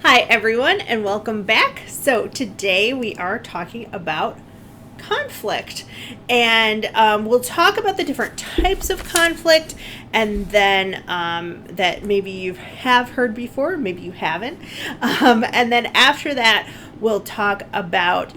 Hi everyone and welcome back. So today we are talking about conflict and we'll talk about the different types of conflict and then that maybe you have heard before, maybe you haven't. And then after that we'll talk about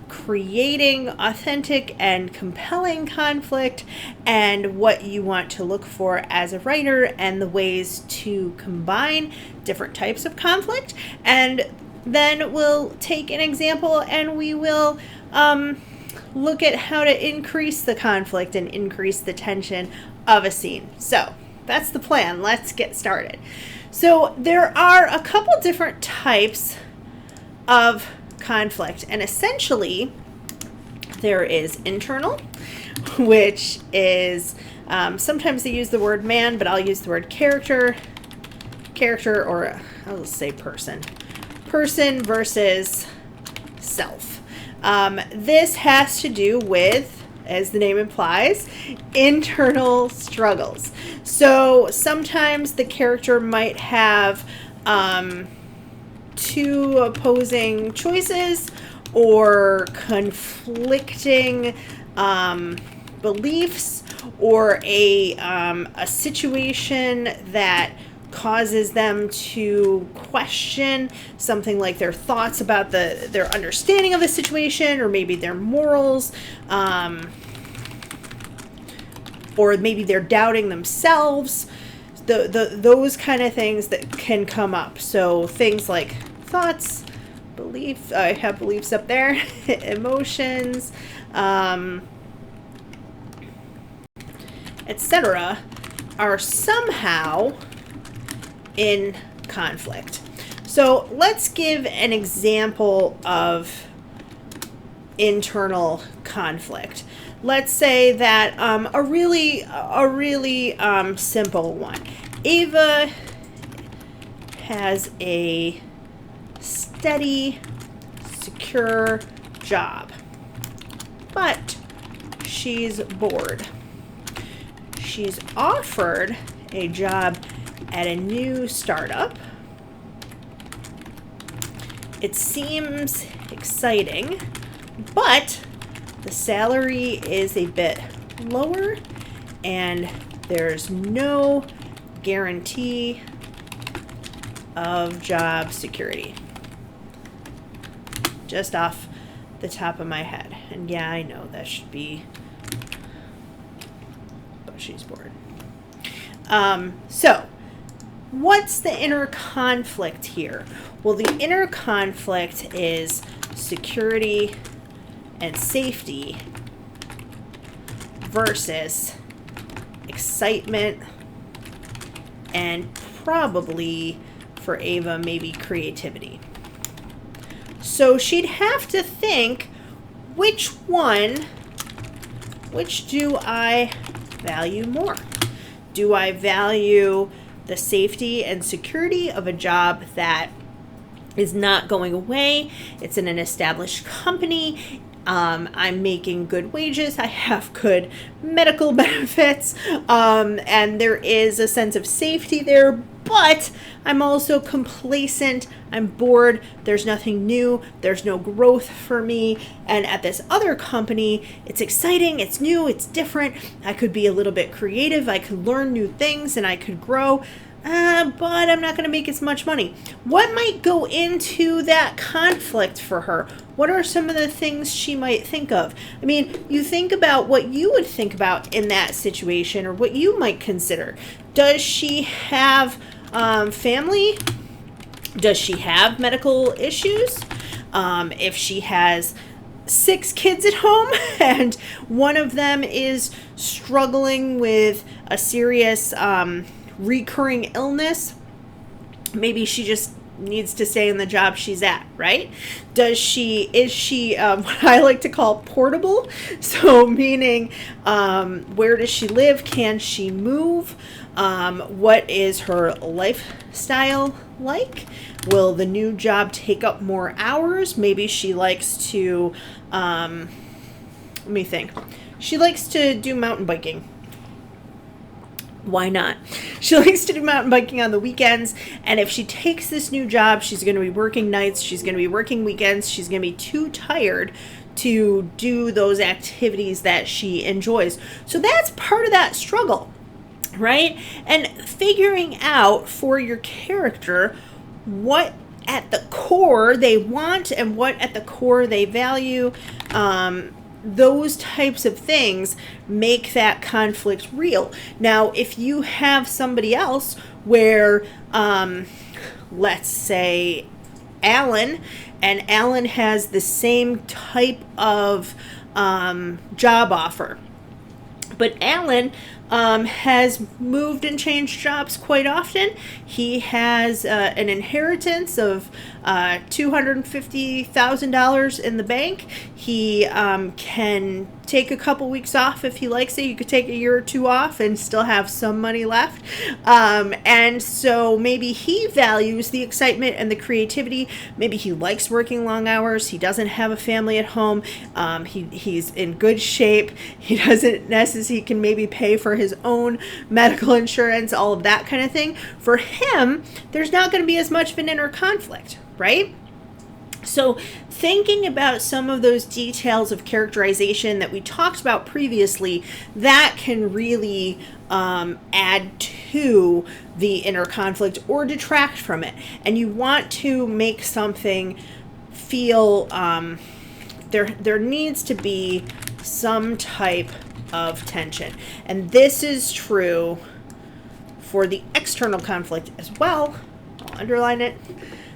creating authentic and compelling conflict and what you want to look for as a writer and the ways to combine different types of conflict. And then we'll take an example and we will look at how to increase the conflict and increase the tension of a scene. So that's the plan. Let's get started. So there are a couple different types of conflict, and essentially there is internal, which is sometimes they use the word man, but I'll use the word character, or I'll say person versus self. This has to do with, as the name implies, internal struggles. So sometimes the character might have two opposing choices or conflicting beliefs, or a situation that causes them to question something like their thoughts about their understanding of the situation, or maybe their morals, or maybe they're doubting themselves. Those kind of things that can come up. So things like thoughts, belief, I have beliefs up there, emotions, etc. are somehow in conflict. So let's give an example of internal conflict. Let's say that a really simple one. Ava has a steady, secure job, but she's bored. She's offered a job at a new startup. It seems exciting, but the salary is a bit lower and there's no guarantee of job security. Just off the top of my head. And yeah, I know that should be, but she's bored. So what's the inner conflict here? Well, the inner conflict is security and safety versus excitement and probably for Ava maybe creativity. So she'd have to think, which do I value more? Do I value the safety and security of a job that is not going away? It's in an established company. I'm making good wages. I have good medical benefits. And there is a sense of safety there, but I'm also complacent. I'm bored. There's nothing new. There's no growth for me. And at this other company, it's exciting. It's new. It's different. I could be a little bit creative. I could learn new things and I could grow. But I'm not going to make as much money. What might go into that conflict for her? What are some of the things she might think of? I mean, you think about what you would think about in that situation, or what you might consider. Does she have family? Does she have medical issues? If she has 6 kids at home and one of them is struggling with a serious recurring illness, maybe she just needs to stay in the job she's at, right? Is she what I like to call portable? So meaning, where does she live? Can she move? What is her lifestyle like? Will the new job take up more hours? Maybe she likes to, let me think. She likes to do mountain biking. Why not? She likes to do mountain biking on the weekends, and if she takes this new job, she's going to be working nights, she's going to be working weekends, she's going to be too tired to do those activities that she enjoys. So that's part of that struggle, right? And figuring out for your character what at the core they want and what at the core they value, those types of things make that conflict real. Now, if you have somebody else where, let's say Alan, and Alan has the same type of job offer, but Alan has moved and changed jobs quite often. He has an inheritance of $250,000 in the bank. He can take a couple weeks off if he likes it. You could take a year or two off and still have some money left. And so maybe he values the excitement and the creativity. Maybe he likes working long hours. He doesn't have a family at home. He's in good shape. He doesn't necessarily, he can maybe pay for his own medical insurance, all of that kind of thing. For him, there's not going to be as much of an inner conflict, right? So thinking about some of those details of characterization that we talked about previously, that can really add to the inner conflict or detract from it. And you want to make something feel, there needs to be some type of tension. And this is true for the external conflict as well. I'll underline it.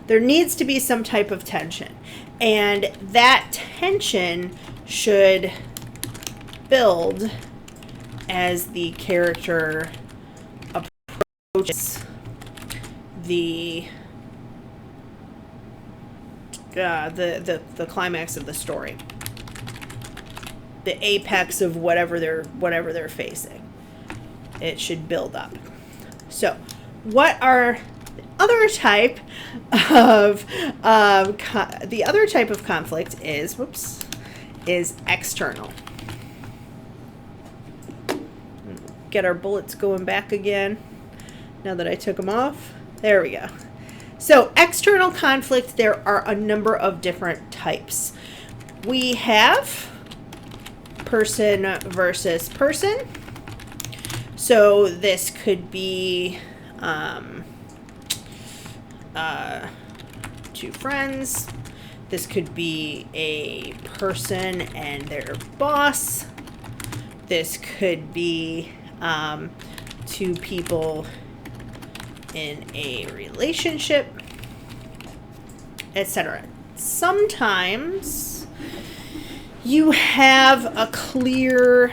There needs to be some type of tension. And that tension should build as the character approaches the climax of the story, the apex of whatever they're facing. It should build up. So, what are other type of the other type of conflict is external. Get our bullets going back again now that I took them off. There we go. So external conflict, there are a number of different types. We have person versus person. So this could be two friends. This could be a person and their boss. This could be two people in a relationship, etc. Sometimes you have a clear,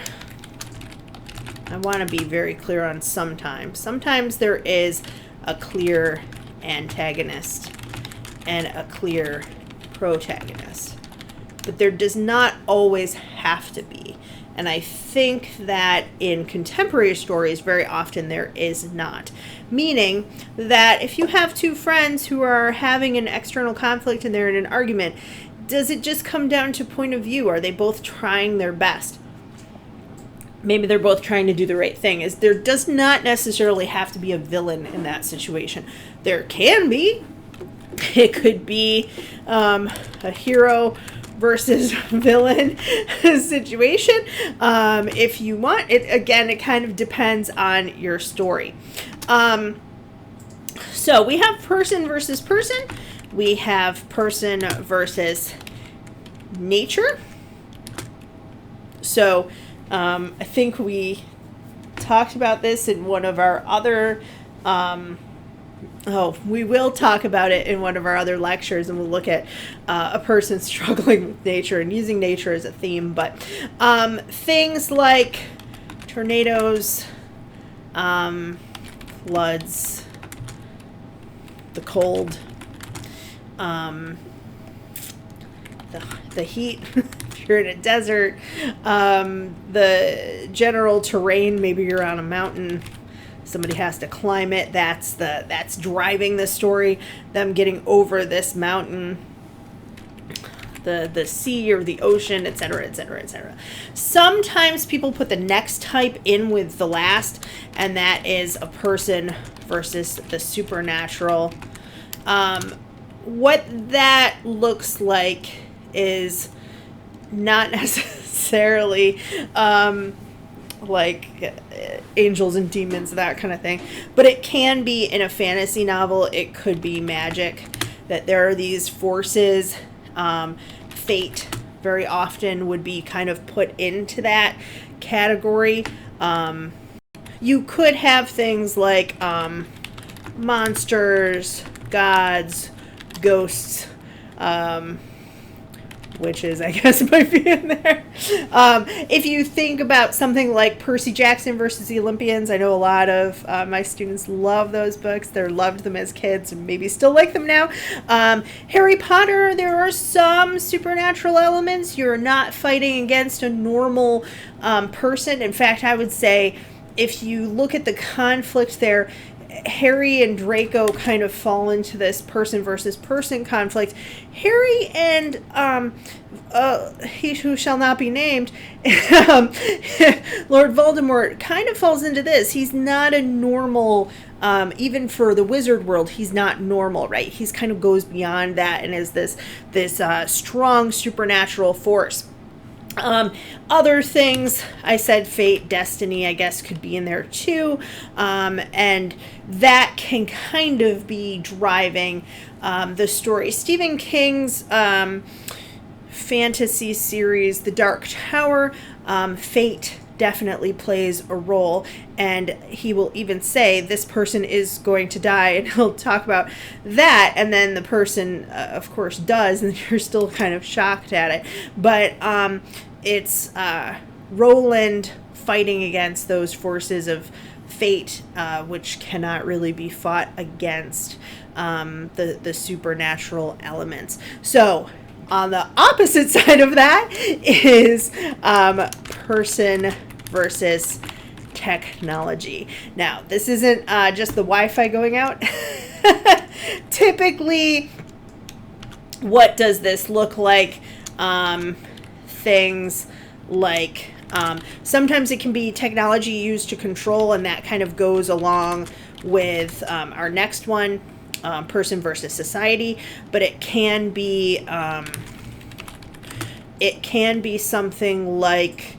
I want to be very clear on sometimes. Sometimes there is a clear antagonist and a clear protagonist, but there does not always have to be. And I think that in contemporary stories, very often there is not. Meaning that if you have two friends who are having an external conflict and they're in an argument, does it just come down to point of view? Are they both trying their best? Maybe they're both trying to do the right thing. There does not necessarily have to be a villain in that situation. There can be. It could be a hero versus villain situation. If you want it, again, it kind of depends on your story. So we have person versus person. We have person versus nature. So I think we talked about this in one of our other we will talk about it in one of our other lectures, and we'll look at a person struggling with nature and using nature as a theme. But things like tornadoes, floods, the cold, the heat, if you're in a desert, the general terrain, maybe you're on a mountain, somebody has to climb it, that's driving the story, them getting over this mountain. the sea or the ocean, etc., etc., etc. Sometimes people put the next type in with the last, and that is a person versus the supernatural. What that looks like is not necessarily like angels and demons, that kind of thing, but it can be in a fantasy novel. It could be magic, that there are these forces. Fate very often would be kind of put into that category. You could have things like monsters, gods, ghosts, witches, I guess, might be in there. If you think about something like Percy Jackson versus the Olympians, I know a lot of my students love those books. They loved them as kids and maybe still like them now. Harry Potter, there are some supernatural elements. You're not fighting against a normal person. In fact, I would say if you look at the conflict there, Harry and Draco kind of fall into this person versus person conflict. Harry and he who shall not be named, Lord Voldemort, kind of falls into this. He's not a normal, even for the wizard world, he's not normal, right? He's kind of goes beyond that and is this strong supernatural force. Other things, I said fate, destiny, I guess could be in there too. And that can kind of be driving the story. Stephen King's fantasy series, The Dark Tower, fate definitely plays a role, and he will even say this person is going to die, and he'll talk about that, and then the person of course does, and you're still kind of shocked at it. But it's Roland fighting against those forces of fate, which cannot really be fought against, the supernatural elements. So on the opposite side of that is person versus technology. Now, this isn't just the Wi-Fi going out. Typically, what does this look like? Things like sometimes it can be technology used to control, and that kind of goes along with our next one, person versus society. But it can be something like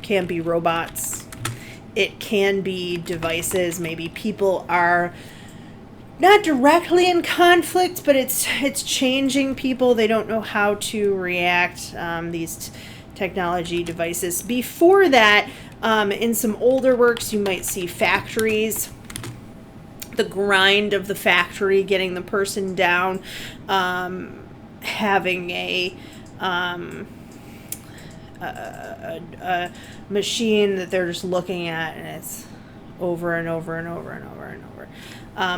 can be robots. It can be devices. Maybe people are not directly in conflict, but it's changing people. They don't know how to react, these technology devices. Before that, in some older works, you might see factories, the grind of the factory, getting the person down, having a machine that they're just looking at, and it's over and over and over and over and over.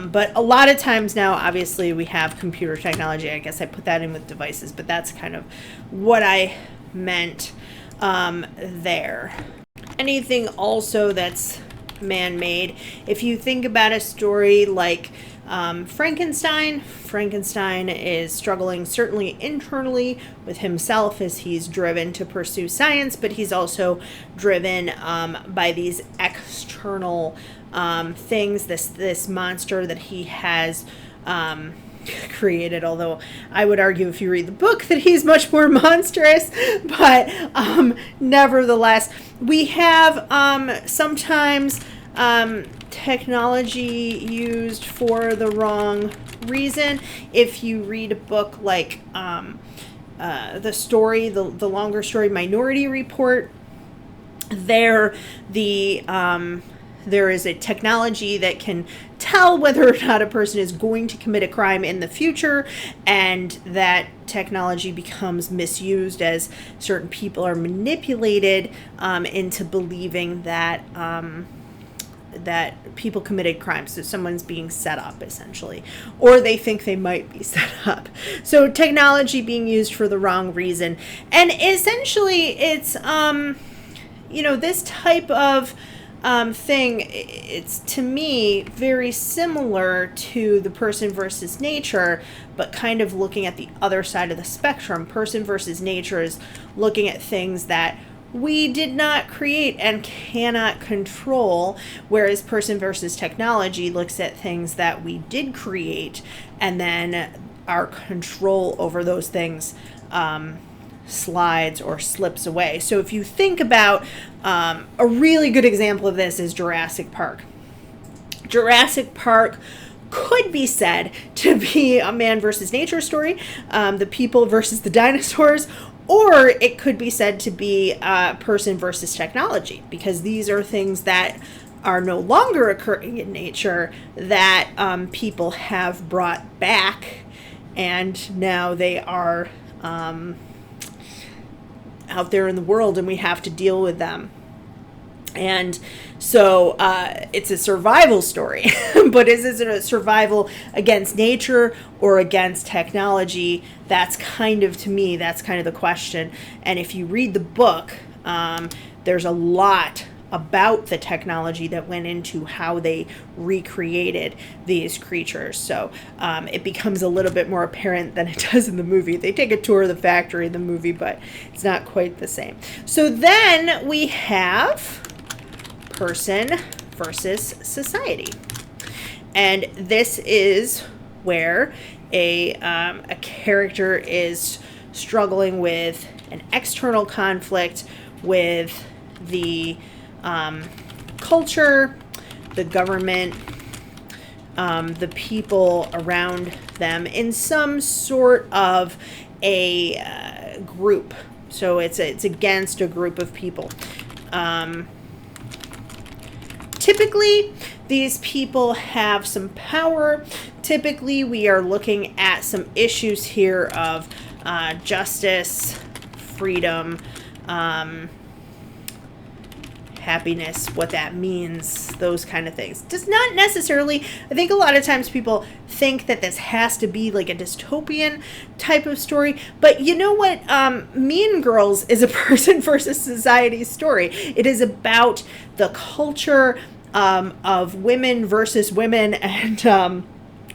But a lot of times now, obviously, we have computer technology. I guess I put that in with devices, but that's kind of what I meant there. Anything also that's man-made. If you think about a story like Frankenstein is struggling certainly internally with himself as he's driven to pursue science, but he's also driven by these external things, this monster that he has created, although I would argue if you read the book that he's much more monstrous, but nevertheless, we have sometimes technology used for the wrong reason. If you read a book like the longer story Minority Report, there is a technology that can tell whether or not a person is going to commit a crime in the future, and that technology becomes misused as certain people are manipulated into believing that people committed crimes. So someone's being set up, essentially, or they think they might be set up. So technology being used for the wrong reason. And essentially it's, this type of thing, it's to me very similar to the person versus nature, but kind of looking at the other side of the spectrum. Person versus nature is looking at things that we did not create and cannot control, whereas person versus technology looks at things that we did create, and then our control over those things slides or slips away. So if you think about a really good example of this is Jurassic Park. Jurassic Park could be said to be a man versus nature story, the people versus the dinosaurs, or it could be said to be person versus technology, because these are things that are no longer occurring in nature that people have brought back, and now they are out there in the world and we have to deal with them. And so it's a survival story, but is it a survival against nature or against technology? That's kind of, to me, that's kind of the question. And if you read the book, there's a lot about the technology that went into how they recreated these creatures. So it becomes a little bit more apparent than it does in the movie. They take a tour of the factory in the movie, but it's not quite the same. So then we have person versus society. And this is where a character is struggling with an external conflict with the culture, the government, the people around them in some sort of a group. So it's against a group of people. Typically, these people have some power. Typically, we are looking at some issues here of justice, freedom, happiness, what that means, those kind of things. Does not necessarily, I think a lot of times people think that this has to be like a dystopian type of story, but you know what? Mean Girls is a person versus society story. It is about the culture of women versus women, and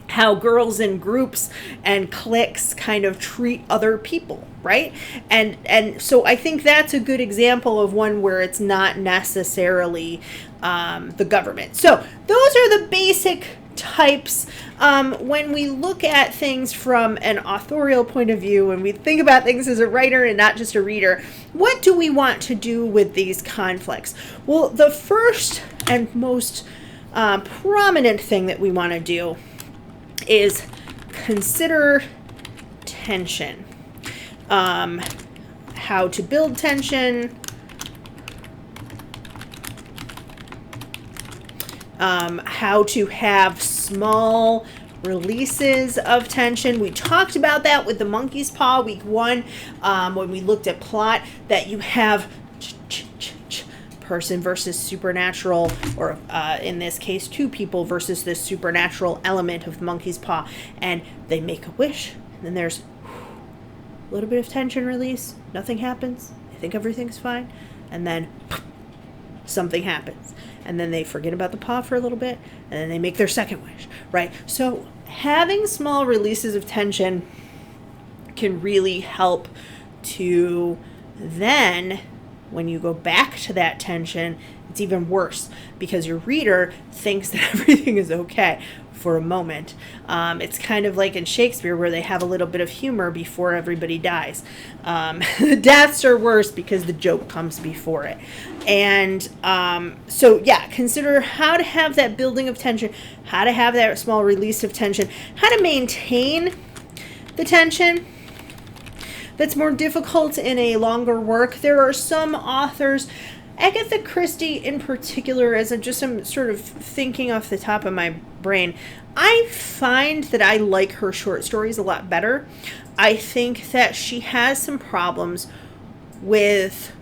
how girls in groups and cliques kind of treat other people, right? And so I think that's a good example of one where it's not necessarily the government. So those are the basic types. When we look at things from an authorial point of view, when we think about things as a writer and not just a reader, what do we want to do with these conflicts? Well, the first and most prominent thing that we want to do is consider tension. How to build tension, how to have small releases of tension. We talked about that with the monkey's paw week 1 when we looked at plot, that you have person versus supernatural, or in this case, two people versus this supernatural element of the monkey's paw, and they make a wish, and then there's a little bit of tension release, nothing happens, they think everything's fine, and then something happens, and then they forget about the paw for a little bit, and then they make their second wish, right? So having small releases of tension can really help to then, when you go back to that tension, it's even worse because your reader thinks that everything is okay for a moment. It's kind of like in Shakespeare where they have a little bit of humor before everybody dies. The deaths are worse because the joke comes before it. And so, yeah, consider how to have that building of tension, how to have that small release of tension, how to maintain the tension. That's more difficult in a longer work. There are some authors, Agatha Christie in particular, as I'm sort of thinking off the top of my brain, I find that I like her short stories a lot better. I think that she has some problems with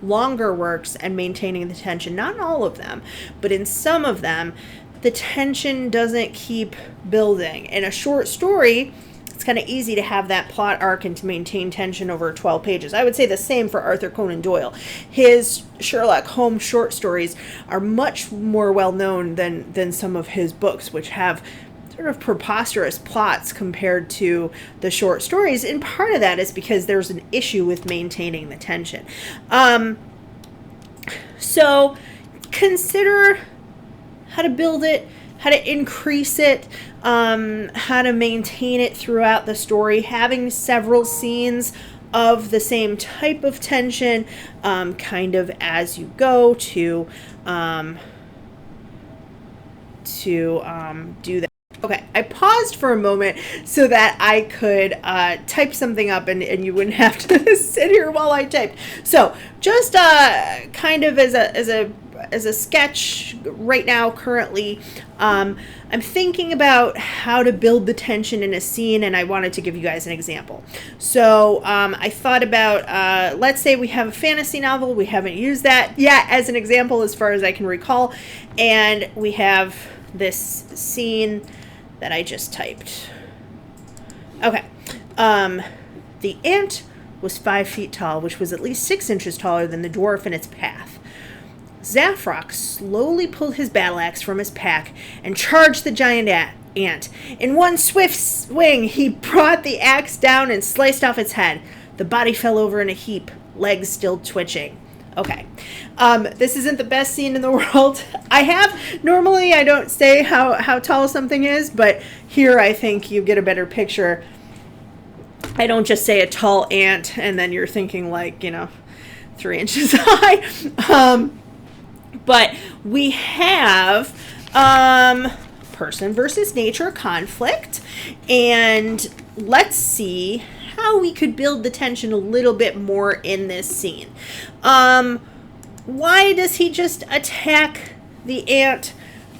longer works and maintaining the tension. Not in all of them, but in some of them, the tension doesn't keep building. In a short story, it's kind of easy to have that plot arc and to maintain tension over 12 pages. I would say the same for Arthur Conan Doyle. His Sherlock Holmes short stories are much more well known than some of his books, which have sort of preposterous plots compared to the short stories. And part of that is because there's an issue with maintaining the tension. So consider how to build it, how to increase it, how to maintain it throughout the story, having several scenes of the same type of tension, kind of as you go to do that. Okay, I paused for a moment so that I could type something up and you wouldn't have to sit here while I typed. So just kind of as a sketch right now currently, I'm thinking about how to build the tension in a scene, and I wanted to give you guys an example. So I thought about, let's say we have a fantasy novel. We haven't used that yet as an example as far as I can recall. And we have this scene that I just typed. Okay. The ant was 5 feet tall, which was at least 6 inches taller than the dwarf in its path. Zaphrock slowly pulled his battle axe from his pack and charged the giant ant. In one swift swing, he brought the axe down and sliced off its head. The body fell over in a heap, legs still twitching. Okay. This isn't the best scene in the world. Normally I don't say how tall something is, but here I think you get a better picture. I don't just say a tall ant and then you're thinking 3 inches high. But we have person versus nature conflict, and let's see how we could build the tension a little bit more in this scene. Why does he just attack the ant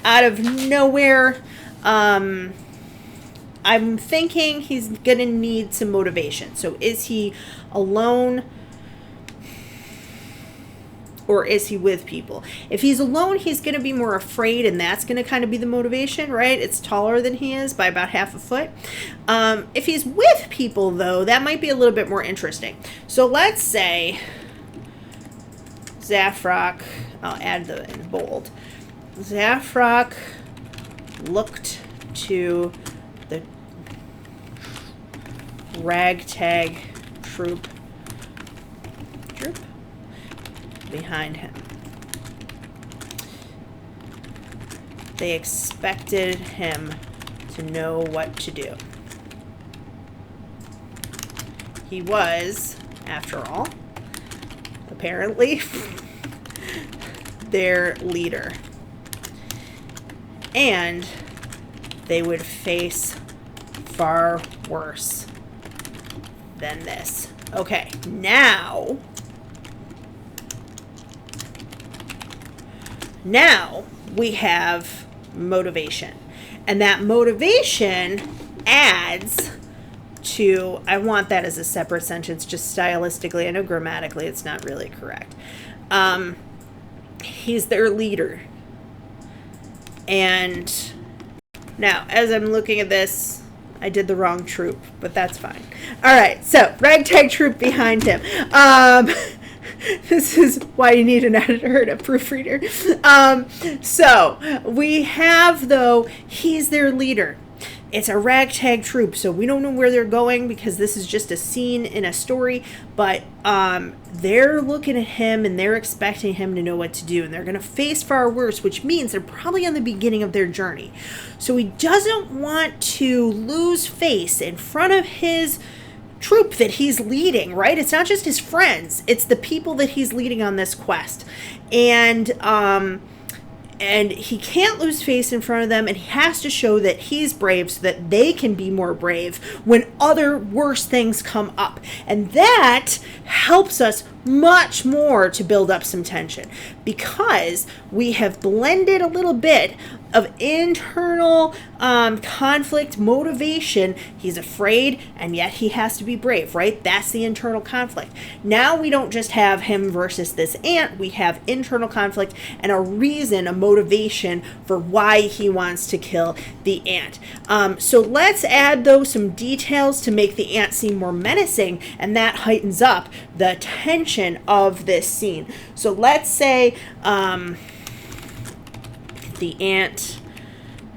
out of nowhere? I'm thinking he's gonna need some motivation. So is he alone? Or is he with people? If he's alone, he's going to be more afraid, and that's going to kind of be the motivation, right? It's taller than he is by about half a foot. If he's with people, though, that might be a little bit more interesting. So let's say Zaphrock, I'll add the in bold. Zaphrock looked to the ragtag troop behind him. They expected him to know what to do. He was, after all, apparently, their leader. And they would face far worse than this. Okay, now we have motivation. And that motivation adds to, I want that as a separate sentence, just stylistically. I know grammatically it's not really correct. He's their leader. And now, as I'm looking at this, I did the wrong troop, but that's fine. All right, so ragtag troop behind him. This is why you need an editor and a proofreader. So we have, though, he's their leader. It's a ragtag troop, so we don't know where they're going because this is just a scene in a story, but they're looking at him and they're expecting him to know what to do, and they're going to face far worse, which means they're probably on the beginning of their journey. So he doesn't want to lose face in front of his troop that he's leading, right? It's not just his friends, it's the people that he's leading on this quest. And he can't lose face in front of them, and he has to show that he's brave so that they can be more brave when other worse things come up. And that helps us much more to build up some tension, because we have blended a little bit of internal conflict, motivation. He's afraid, and yet he has to be brave, right? That's the internal conflict. Now we don't just have him versus this ant, we have internal conflict and a reason, a motivation for why he wants to kill the ant. So let's add, though, some details to make the ant seem more menacing, and that heightens up the tension of this scene. So let's say the ant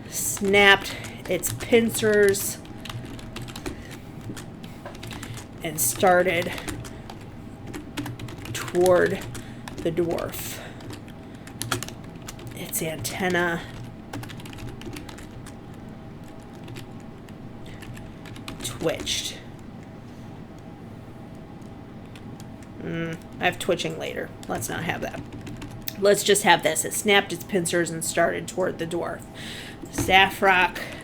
snapped its pincers and started toward the dwarf. Its antenna twitched. I have twitching later. Let's not have that. Let's just have this. It snapped its pincers and started toward the dwarf. Zafrok's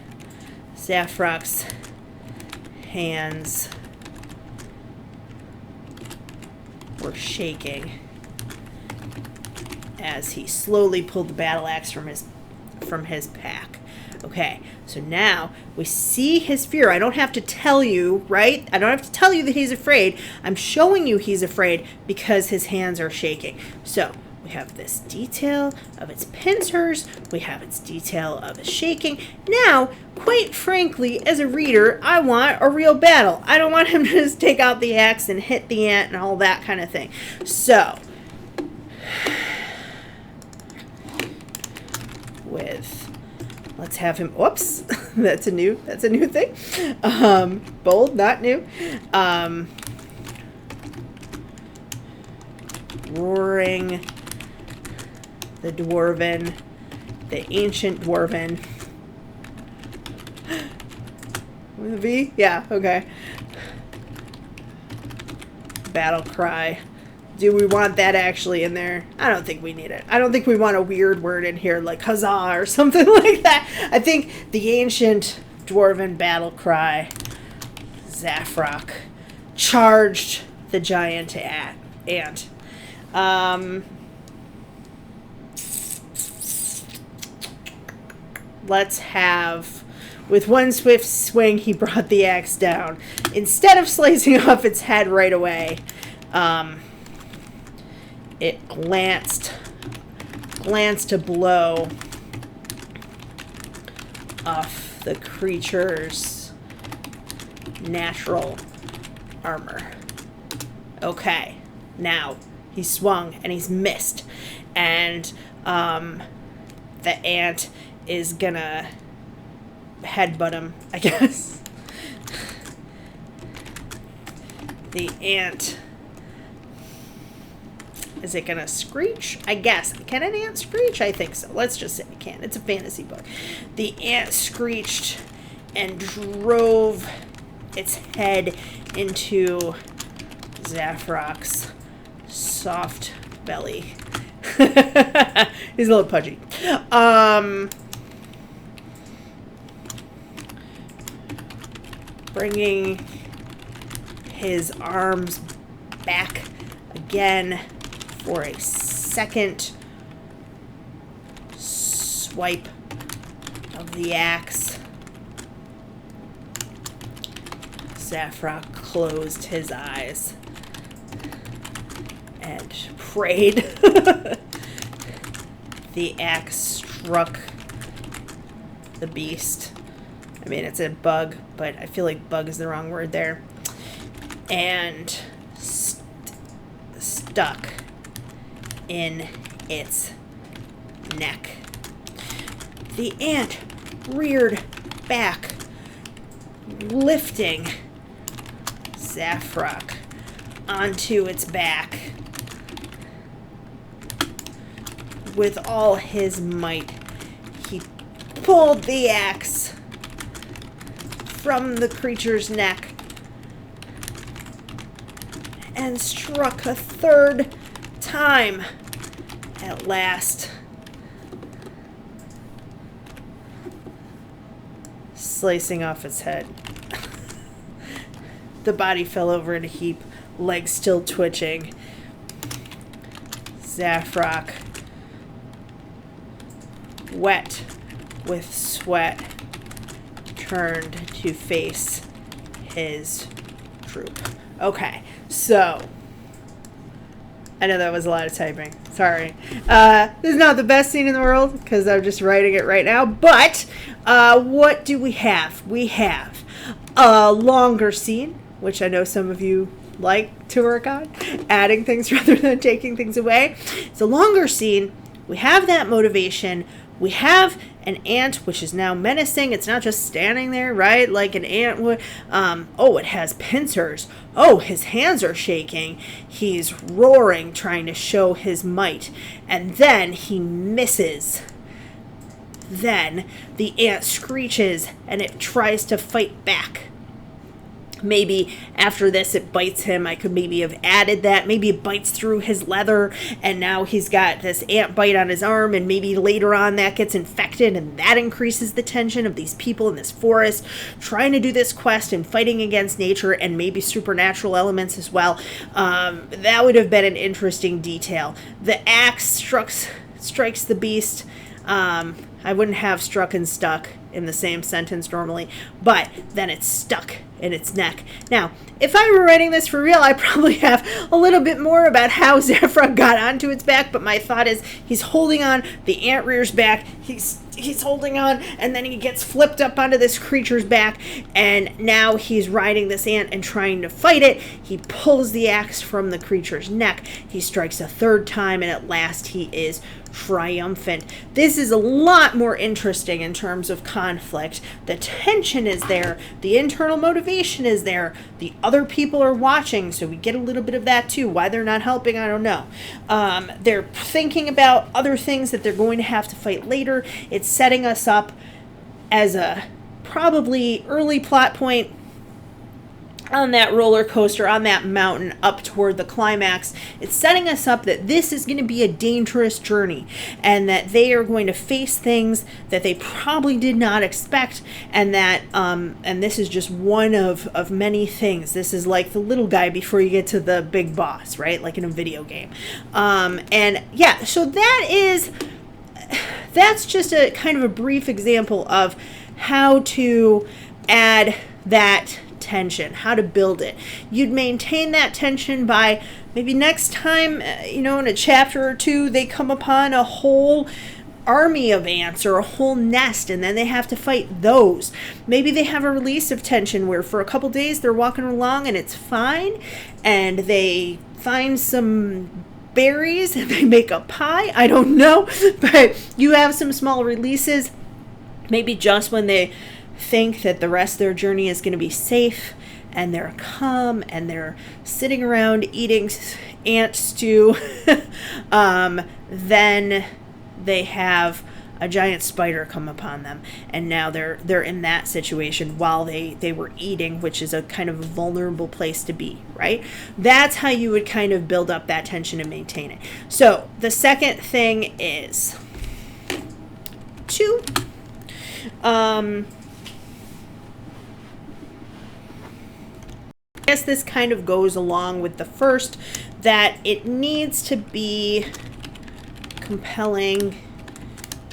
hands were shaking as he slowly pulled the battle axe from his pack. Okay, so now we see his fear. I don't have to tell you, right? I don't have to tell you that he's afraid. I'm showing you he's afraid because his hands are shaking. So we have this detail of its pincers. We have its detail of its shaking. Now, quite frankly, as a reader, I want a real battle. I don't want him to just take out the axe and hit the ant and all that kind of thing. So, let's have him, whoops, that's a new thing. Bold, not new. Roaring the ancient dwarven. With a V? Yeah, okay. Battle cry. Do we want that actually in there? I don't think we need it. I don't think we want a weird word in here like huzzah or something like that. I think the ancient dwarven battle cry, Zafrok, charged the giant ant. Let's have, with one swift swing, he brought the axe down. Instead of slicing off its head right away, it glanced a blow off the creature's natural armor. Okay, now he swung and he's missed, and the ant is gonna headbutt him, I guess. The ant, is it gonna screech? I guess. Can an ant screech? I think so. Let's just say it can. It's a fantasy book. The ant screeched and drove its head into Zafrok's soft belly. He's a little pudgy. Bringing his arms back again for a second swipe of the axe. Zafrok closed his eyes and prayed. The axe struck the beast. I mean, it's a bug, but I feel like bug is the wrong word there. And stuck in its neck. The ant reared back, lifting Zafrok onto its back with all his might. He pulled the axe from the creature's neck and struck a third time. At last, slicing off its head. The body fell over in a heap, legs still twitching. Zafrock, wet with sweat, turned to face his troop. Okay, so I know that was a lot of typing. Sorry. This is not the best scene in the world because I'm just writing it right now. But what do we have? We have a longer scene, which I know some of you like to work on, adding things rather than taking things away. It's a longer scene. We have that motivation. We have an ant, which is now menacing. It's not just standing there, right? Like an ant would. Oh, it has pincers. Oh, his hands are shaking. He's roaring, trying to show his might. And then he misses. Then the ant screeches and it tries to fight back. Maybe after this it bites him. I could maybe have added that. Maybe it bites through his leather and now he's got this ant bite on his arm, and maybe later on that gets infected and that increases the tension of these people in this forest trying to do this quest and fighting against nature and maybe supernatural elements as well. That would have been an interesting detail. The axe strikes the beast. I wouldn't have struck and stuck in the same sentence normally, but then it's stuck in its neck. Now, if I were writing this for real, I probably have a little bit more about how Zafra got onto its back, but my thought is he's holding on, the ant rears back, he's holding on, and then he gets flipped up onto this creature's back, and now he's riding this ant and trying to fight it. He pulls the axe from the creature's neck. He strikes a third time, and at last he is triumphant. This is a lot more interesting in terms of conflict. The tension is there. The internal motivation is there. The other people are watching, so we get a little bit of that too. Why they're not helping, I don't know. They're thinking about other things that they're going to have to fight later. It's setting us up as a probably early plot point on that roller coaster, on that mountain up toward the climax. It's setting us up that this is going to be a dangerous journey and that they are going to face things that they probably did not expect, and that and this is just one of many things. This is like the little guy before you get to the big boss, right? Like in a video game. And yeah, so that's just a kind of a brief example of how to add that tension, how to build it. You'd maintain that tension by maybe next time, in a chapter or two, they come upon a whole army of ants or a whole nest, and then they have to fight those. Maybe they have a release of tension where for a couple days they're walking along and it's fine, and they find some berries and they make a pie. I don't know, but you have some small releases, maybe just when they think that the rest of their journey is going to be safe, and they're calm and they're sitting around eating ant stew. Then they have a giant spider come upon them, and now they're in that situation while they were eating, which is a kind of a vulnerable place to be, right? That's how you would kind of build up that tension and maintain it. So the second thing is to I guess this kind of goes along with the first, that it needs to be compelling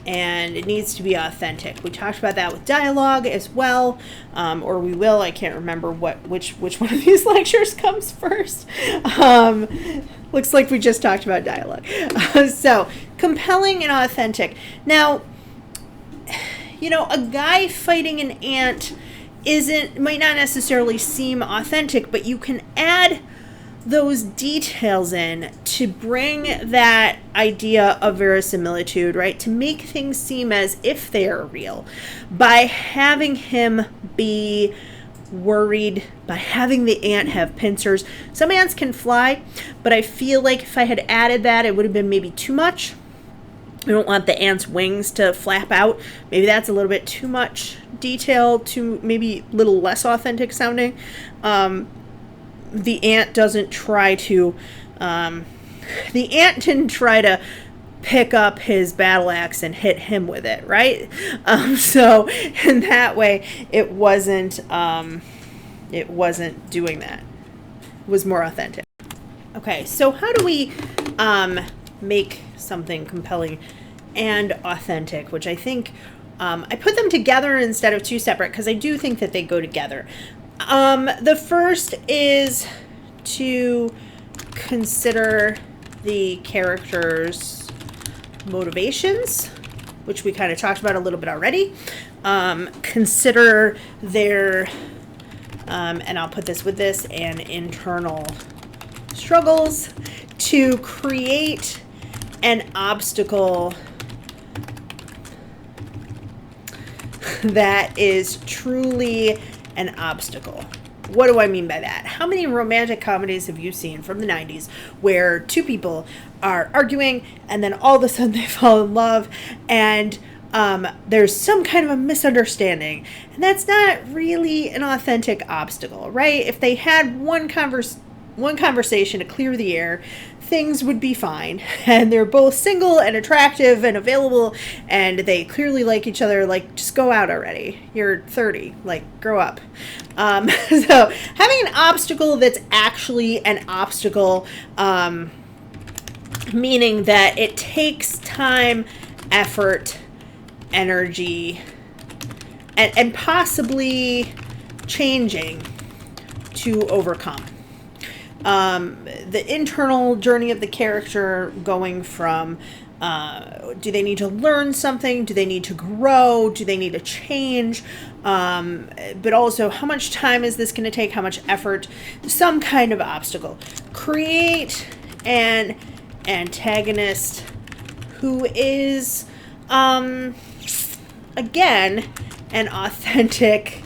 and it needs to be authentic. We talked about that with dialogue as well, or we will. I can't remember which one of these lectures comes first. Looks like we just talked about dialogue. So compelling and authentic. Now, a guy fighting an ant might not necessarily seem authentic, but you can add those details in to bring that idea of verisimilitude, right? To make things seem as if they are real by having him be worried, by having the ant have pincers. Some ants can fly, but I feel like if I had added that, it would have been maybe too much. I don't want the ant's wings to flap out. Maybe that's a little bit too much detail, too maybe a little less authentic sounding. The ant didn't try to pick up his battle axe and hit him with it, right? So in that way, it wasn't doing that. It was more authentic. Okay, so how do we make something compelling and authentic, which I think I put them together instead of two separate because I do think that they go together. The first is to consider the characters' motivations, which we kind of talked about a little bit already. Consider their, and I'll put this with this, and internal struggles to create an obstacle that is truly an obstacle. What do I mean by that? How many romantic comedies have you seen from the 90s where two people are arguing and then all of a sudden they fall in love and there's some kind of a misunderstanding? And that's not really an authentic obstacle, right? If they had one conversation to clear the air, things would be fine. And they're both single and attractive and available and they clearly like each other. Like, just go out already. You're 30. Like, grow up. So having an obstacle that's actually an obstacle, meaning that it takes time, effort, energy, and possibly changing to overcome. The internal journey of the character going from do they need to learn something? Do they need to grow? Do they need to change? But also, how much time is this going to take? How much effort? Some kind of obstacle. Create an antagonist who is, again, an authentic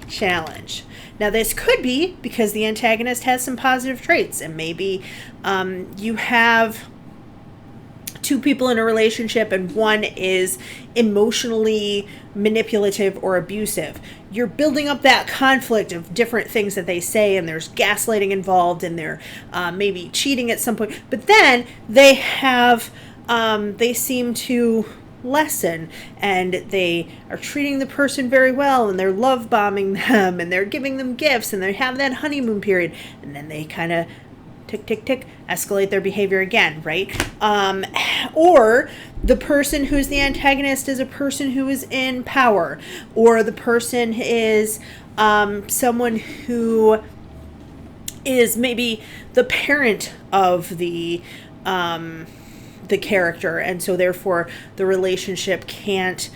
challenge. Now, this could be because the antagonist has some positive traits, and maybe you have two people in a relationship and one is emotionally manipulative or abusive. You're building up that conflict of different things that they say, and there's gaslighting involved, and they're maybe cheating at some point. But then they have, they seem to lessen, and they are treating the person very well, and they're love bombing them, and they're giving them gifts, and they have that honeymoon period, and then they kind of tick, tick, tick, escalate their behavior again, right? Or the person who's the antagonist is a person who is in power, or the person is someone who is maybe the parent of the character, and so therefore the relationship can't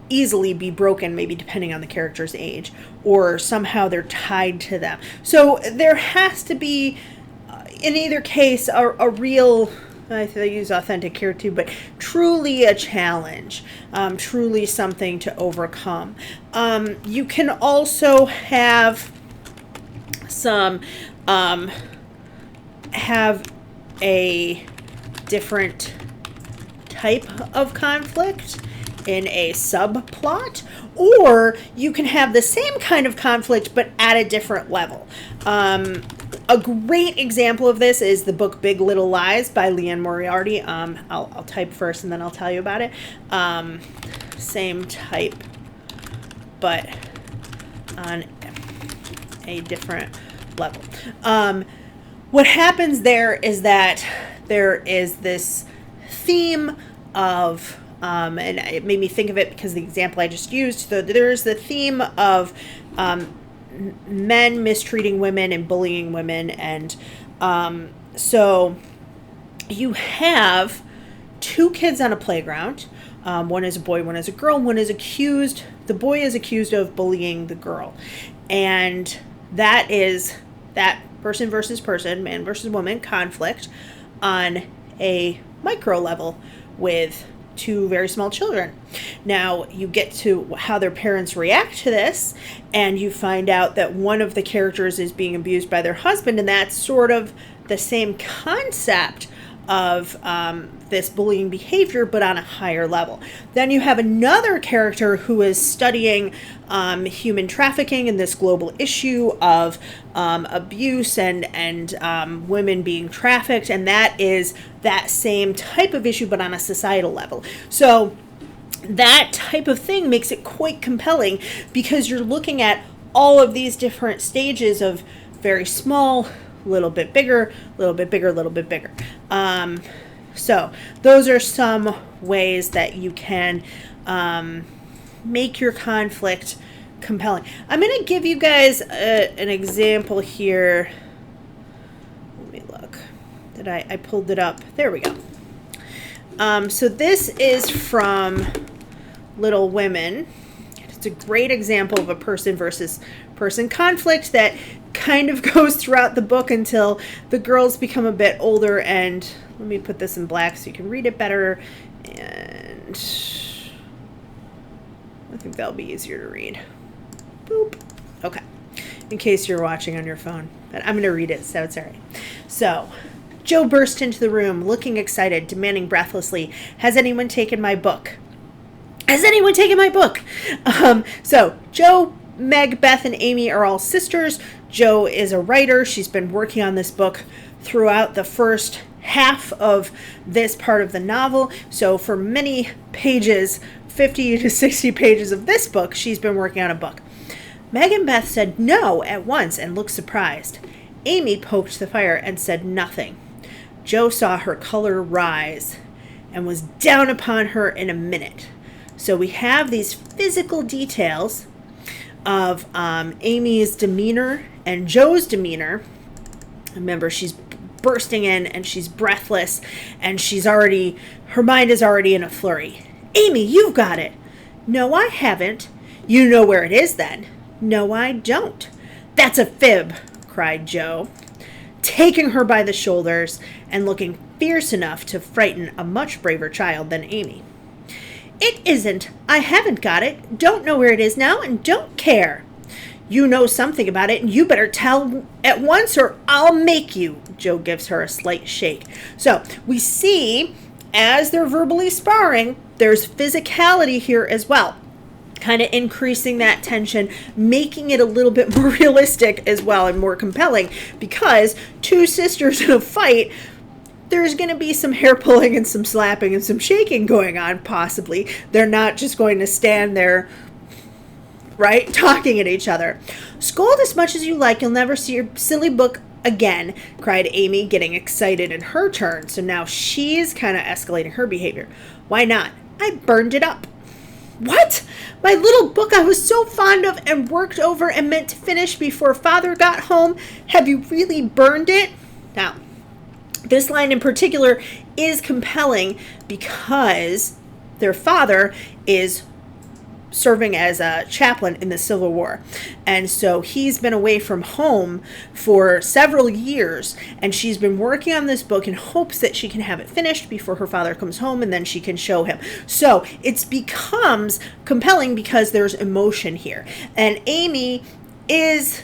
easily be broken, maybe depending on the character's age, or somehow they're tied to them. So there has to be, in either case, a real, I use authentic here too, but truly a challenge, truly something to overcome. You can also have some, have a different type of conflict in a subplot, or you can have the same kind of conflict but at a different level. A great example of this is the book Big Little Lies by Leanne Moriarty. I'll type first and then I'll tell you about it. Same type, but on a different level. What happens there is that there is this theme of, and it made me think of it because the example I just used, so there's the theme of men mistreating women and bullying women, and so you have two kids on a playground. One is a boy, one is a girl. One is accused, the boy is accused of bullying the girl, and that is that person versus person, man versus woman conflict on a micro level with two very small children. Now you get to how their parents react to this, and you find out that one of the characters is being abused by their husband, and that's sort of the same concept of this bullying behavior, but on a higher level. Then you have another character who is studying human trafficking and this global issue of abuse and women being trafficked, and that is that same type of issue, but on a societal level. So that type of thing makes it quite compelling because you're looking at all of these different stages of very small, little bit bigger, little bit bigger, little bit bigger. So those are some ways that you can make your conflict compelling. I'm going to give you guys an example here. Let me look. I pulled it up. There we go. So this is from Little Women. It's a great example of a person versus person conflict that kind of goes throughout the book until the girls become a bit older. And let me put this in black so you can read it better. And I think that'll be easier to read. Boop. Okay. In case you're watching on your phone. But I'm going to read it, so it's all right. So, Joe burst into the room, looking excited, demanding breathlessly, "Has anyone taken my book? Has anyone taken my book?" So, Joe, Meg, Beth, and Amy are all sisters. Joe is a writer. She's been working on this book throughout the first half of this part of the novel. So, for many pages, 50 to 60 pages of this book, she's been working on a book. Meg and Beth said no at once and looked surprised. Amy poked the fire and said nothing. Joe saw her color rise and was down upon her in a minute. So we have these physical details of Amy's demeanor and Joe's demeanor. Remember, she's bursting in and she's breathless and her mind is already in a flurry. "Amy, you've got it." "No, I haven't." "You know where it is then." "No, I don't." "That's a fib," cried Joe, taking her by the shoulders and looking fierce enough to frighten a much braver child than Amy. "It isn't. I haven't got it, don't know where it is now, and don't care." "You know something about it, and you better tell at once or I'll make you." Joe gives her a slight shake. So we see, as they're verbally sparring, there's physicality here as well, kind of increasing that tension, making it a little bit more realistic as well and more compelling, because two sisters in a fight, there's going to be some hair pulling and some slapping and some shaking going on, possibly. They're not just going to stand there, right, talking at each other. "Scold as much as you like, you'll never see your silly book again," cried Amy, getting excited in her turn. So now she's kind of escalating her behavior. "Why not? I burned it up." "What? My little book I was so fond of and worked over and meant to finish before Father got home. Have you really burned it?" Now, this line in particular is compelling because their father is serving as a chaplain in the Civil War. And so he's been away from home for several years, and she's been working on this book in hopes that she can have it finished before her father comes home and then she can show him. So it becomes compelling because there's emotion here. And Amy is,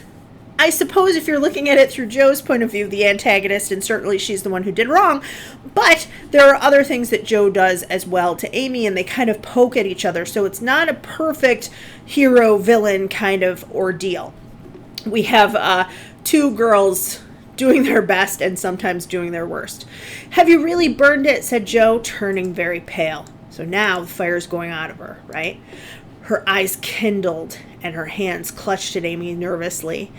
I suppose, if you're looking at it through Joe's point of view, the antagonist, and certainly she's the one who did wrong. But there are other things that Joe does as well to Amy, and they kind of poke at each other. So it's not a perfect hero-villain kind of ordeal. We have two girls doing their best and sometimes doing their worst. "Have you really burned it?" said Joe, turning very pale. So now the fire's going out of her, right? Her eyes kindled and her hands clutched at Amy nervously.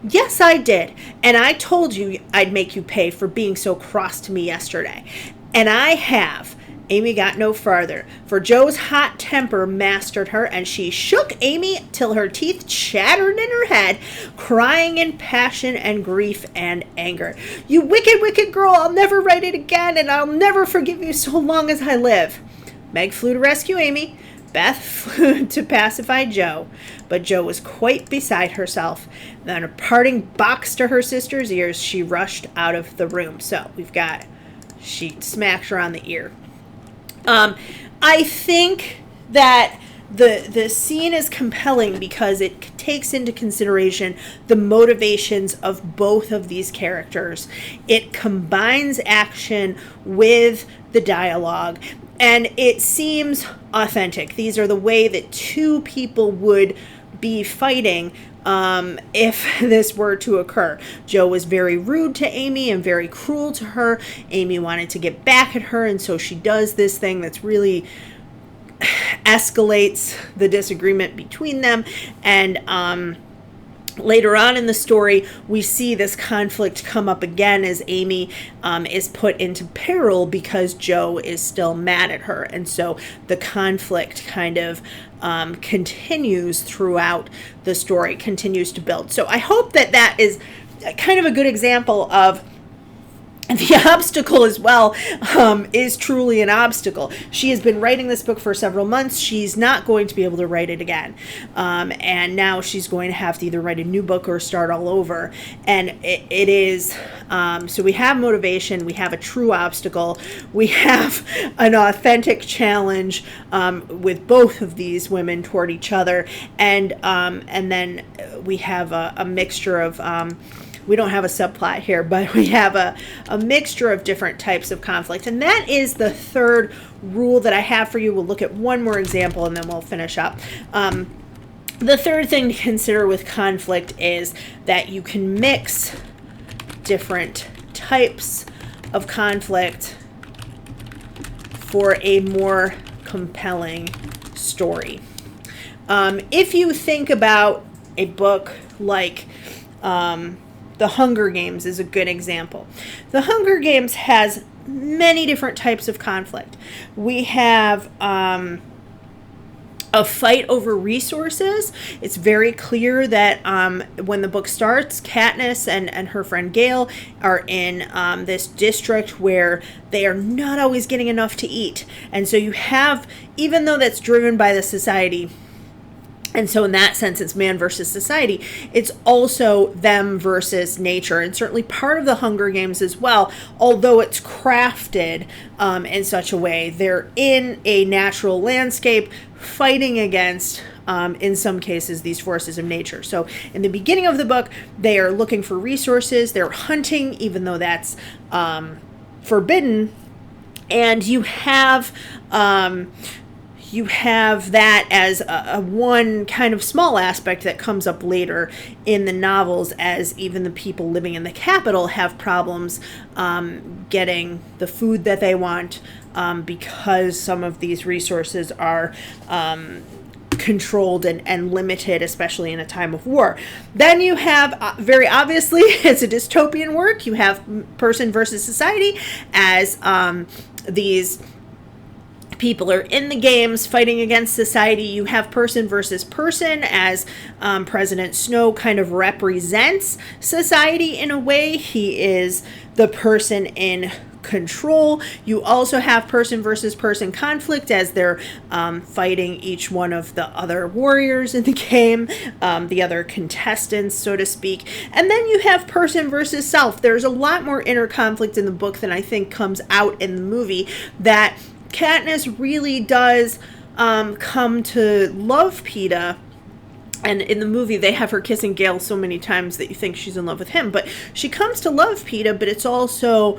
"Yes, I did. And I told you I'd make you pay for being so cross to me yesterday. And I have." Amy got no farther, for Joe's hot temper mastered her, and she shook Amy till her teeth chattered in her head, crying in passion and grief and anger. "You wicked, wicked girl, I'll never write it again, and I'll never forgive you so long as I live." Meg flew to rescue Amy. Beth flew to pacify Joe, but Joe was quite beside herself. Then a parting box to her sister's ears, she rushed out of the room. So she smacked her on the ear. I think that the scene is compelling because it takes into consideration the motivations of both of these characters. It combines action with the dialogue, and it seems authentic. These are the way that two people would be fighting if this were to occur. Joe was very rude to Amy and very cruel to her. Amy wanted to get back at her, and so she does this thing that's really escalates the disagreement between them. And Later on in the story, we see this conflict come up again as Amy is put into peril because Joe is still mad at her. And so the conflict kind of continues throughout the story, continues to build. So I hope that that is kind of a good example of the obstacle as well is truly an obstacle. She has been writing this book for several months. She's not going to be able to write it again. And now she's going to have to either write a new book or start all over. And it is, so we have motivation. We have a true obstacle. We have an authentic challenge with both of these women toward each other. And then we have a mixture of, we don't have a subplot here, but we have a mixture of different types of conflict. And that is the third rule that I have for you. We'll look at one more example and then we'll finish up. The third thing to consider with conflict is that you can mix different types of conflict for a more compelling story. If you think about a book like The Hunger Games is a good example. The Hunger Games has many different types of conflict. We have a fight over resources. It's very clear that when the book starts, Katniss and her friend Gale are in this district where they are not always getting enough to eat. And so you have, even though that's driven by the society, and so in that sense, it's man versus society. It's also them versus nature, and certainly part of the Hunger Games as well, although it's crafted in such a way. They're in a natural landscape fighting against, in some cases, these forces of nature. So in the beginning of the book, they are looking for resources. They're hunting, even though that's forbidden. And you have that as a one kind of small aspect that comes up later in the novels, as even the people living in the capital have problems getting the food that they want because some of these resources are controlled and limited, especially in a time of war. Then you have, very obviously, it's a dystopian work. You have person versus society as these people are in the games fighting against society. You have person versus person as President Snow kind of represents society in a way. He is the person in control. You also have person versus person conflict as they're fighting each one of the other warriors in the game, the other contestants, so to speak. And then you have person versus self. There's a lot more inner conflict in the book than I think comes out in the movie, that Katniss really does come to love Peeta. And in the movie, they have her kissing Gale so many times that you think she's in love with him. But she comes to love Peeta, but it's also,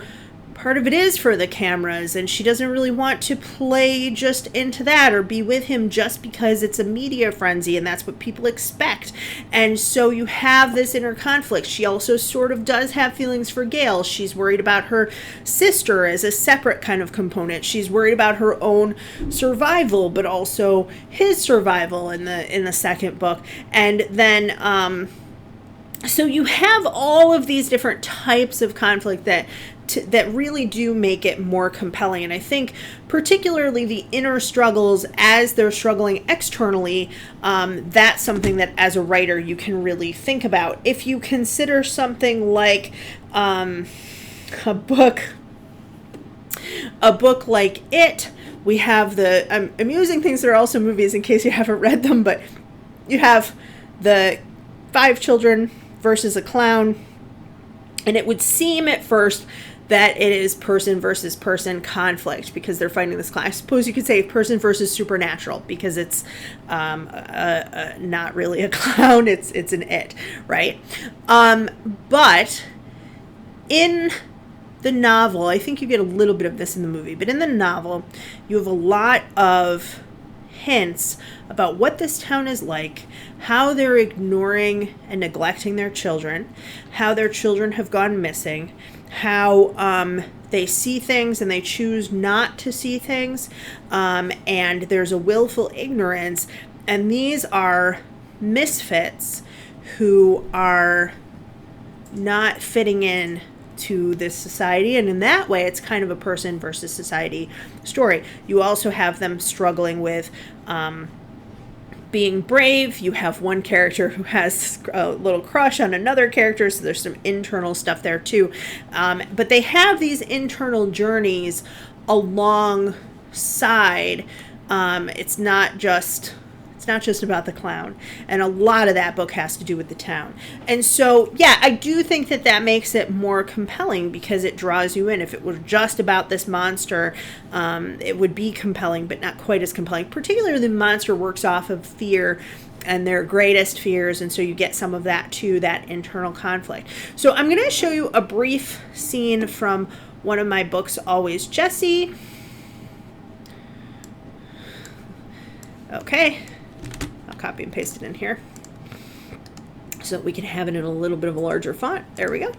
part of it is for the cameras, and she doesn't really want to play just into that or be with him just because it's a media frenzy and that's what people expect. And so you have this inner conflict. She also sort of does have feelings for Gale. She's worried about her sister as a separate kind of component. She's worried about her own survival, but also his survival in the second book. And then so you have all of these different types of conflict that really do make it more compelling. And I think particularly the inner struggles as they're struggling externally, that's something that as a writer you can really think about. If you consider something like a book like It, we have the, I'm using things that are also movies in case you haven't read them, but you have the 5 children versus a clown, and it would seem at first that it is person versus person conflict because they're fighting this clown. I suppose you could say person versus supernatural because it's not really a clown, it's an it, right? But in the novel, I think you get a little bit of this in the movie, but in the novel, you have a lot of hints about what this town is like, how they're ignoring and neglecting their children, how their children have gone missing, how they see things and they choose not to see things, and there's a willful ignorance, and these are misfits who are not fitting in to this society, and in that way it's kind of a person versus society story. You also have them struggling with being brave. You have one character who has a little crush on another character, so there's some internal stuff there too, but they have these internal journeys alongside. It's not just about the clown, and a lot of that book has to do with the town. And so, yeah, I do think that makes it more compelling because it draws you in. If it were just about this monster, it would be compelling, but not quite as compelling. Particularly, the monster works off of fear and their greatest fears, and so you get some of that too, that internal conflict. So I'm going to show you a brief scene from one of my books, Always Jessie. Okay. Copy and paste it in here so that we can have it in a little bit of a larger font. There we go.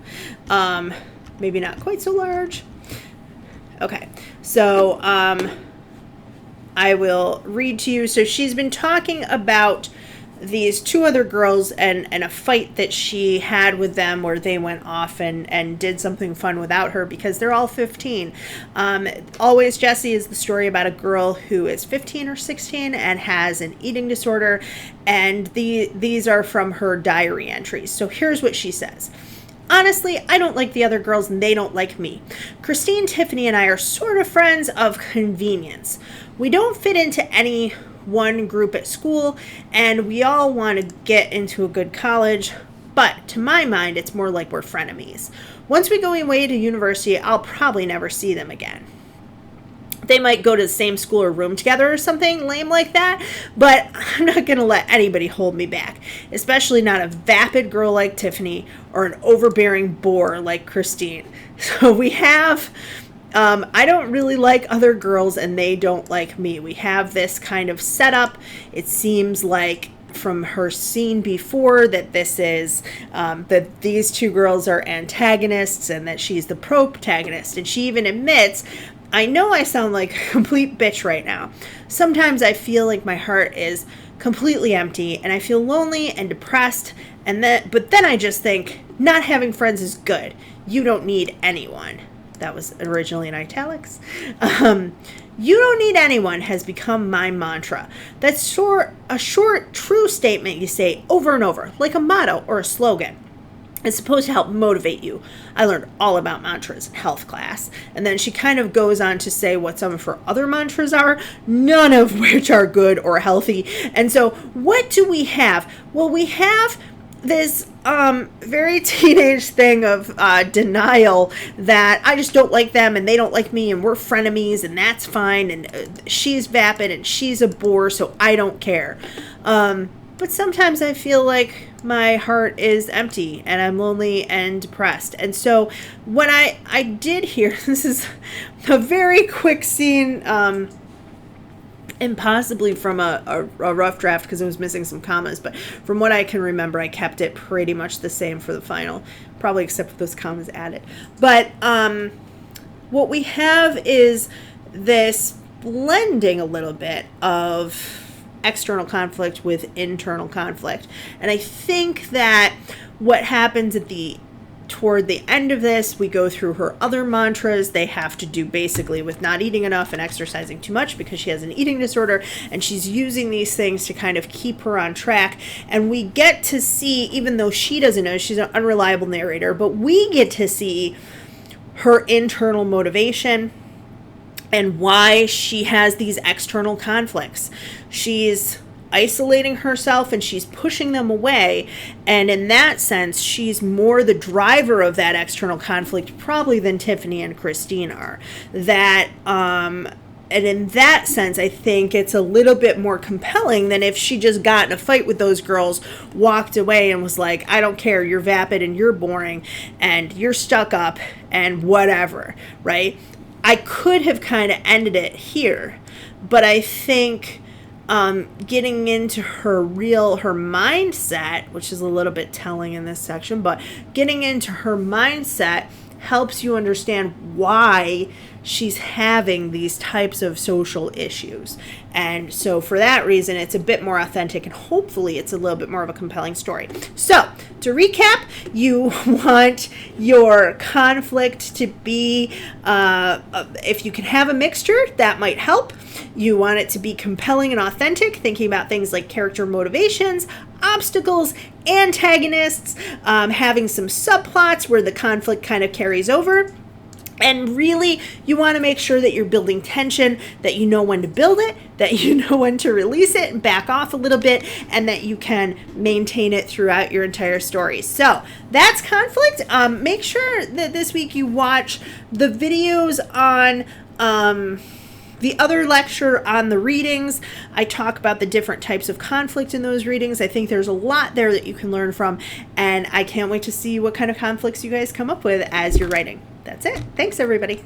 Maybe not quite so large. Okay, so I will read to you. So she's been talking about these two other girls and a fight that she had with them where they went off and did something fun without her because they're all 15. Always Jessie is the story about a girl who is 15 or 16 and has an eating disorder, and these are from her diary entries. So here's what she says. Honestly, I don't like the other girls and they don't like me. Christine, Tiffany, and I are sort of friends of convenience. We don't fit into any one group at school, and we all want to get into a good college, but to my mind, it's more like we're frenemies. Once we go away to university, I'll probably never see them again. They might go to the same school or room together or something lame like that, but I'm not going to let anybody hold me back, especially not a vapid girl like Tiffany or an overbearing bore like Christine. So we have... I don't really like other girls and they don't like me. We have this kind of setup. It seems like from her scene before that this is that these two girls are antagonists and that she's the protagonist. And she even admits, I know I sound like a complete bitch right now. Sometimes I feel like my heart is completely empty and I feel lonely and depressed, but then I just think not having friends is good. You don't need anyone. That was originally in italics. You don't need anyone has become my mantra. That's a short, true statement you say over and over, like a motto or a slogan. It's supposed to help motivate you. I learned all about mantras in health class. And then she kind of goes on to say what some of her other mantras are, none of which are good or healthy. And so what do we have? Well, we have this very teenage thing of denial that I just don't like them and they don't like me and we're frenemies and that's fine and she's vapid and she's a bore, so I don't care. But sometimes I feel like my heart is empty and I'm lonely and depressed. And so when I did hear, this is a very quick scene, and possibly from a rough draft because it was missing some commas, but from what I can remember, I kept it pretty much the same for the final, probably except for those commas added. But what we have is this blending a little bit of external conflict with internal conflict. And I think that what happens toward the end of this, we go through her other mantras. They have to do basically with not eating enough and exercising too much because she has an eating disorder, and she's using these things to kind of keep her on track. And we get to see, even though she doesn't know, she's an unreliable narrator, but we get to see her internal motivation and why she has these external conflicts. She's isolating herself and she's pushing them away, and in that sense she's more the driver of that external conflict probably than Tiffany and Christine are. And in that sense I think it's a little bit more compelling than if she just got in a fight with those girls, walked away and was like, I don't care, you're vapid and you're boring and you're stuck up and whatever, right? I could have kind of ended it here, but I think getting into her mindset, which is a little bit telling in this section, but getting into her mindset helps you understand why she's having these types of social issues. And so for that reason, it's a bit more authentic, and hopefully it's a little bit more of a compelling story. So to recap, you want your conflict to be, if you can have a mixture, that might help. You want it to be compelling and authentic, thinking about things like character motivations, obstacles, antagonists, having some subplots where the conflict kind of carries over. And really, you want to make sure that you're building tension, that you know when to build it, that you know when to release it and back off a little bit, and that you can maintain it throughout your entire story. So that's conflict. Make sure that this week you watch the videos on the other lecture on the readings. I talk about the different types of conflict in those readings. I think there's a lot there that you can learn from, and I can't wait to see what kind of conflicts you guys come up with as you're writing. That's it. Thanks, everybody.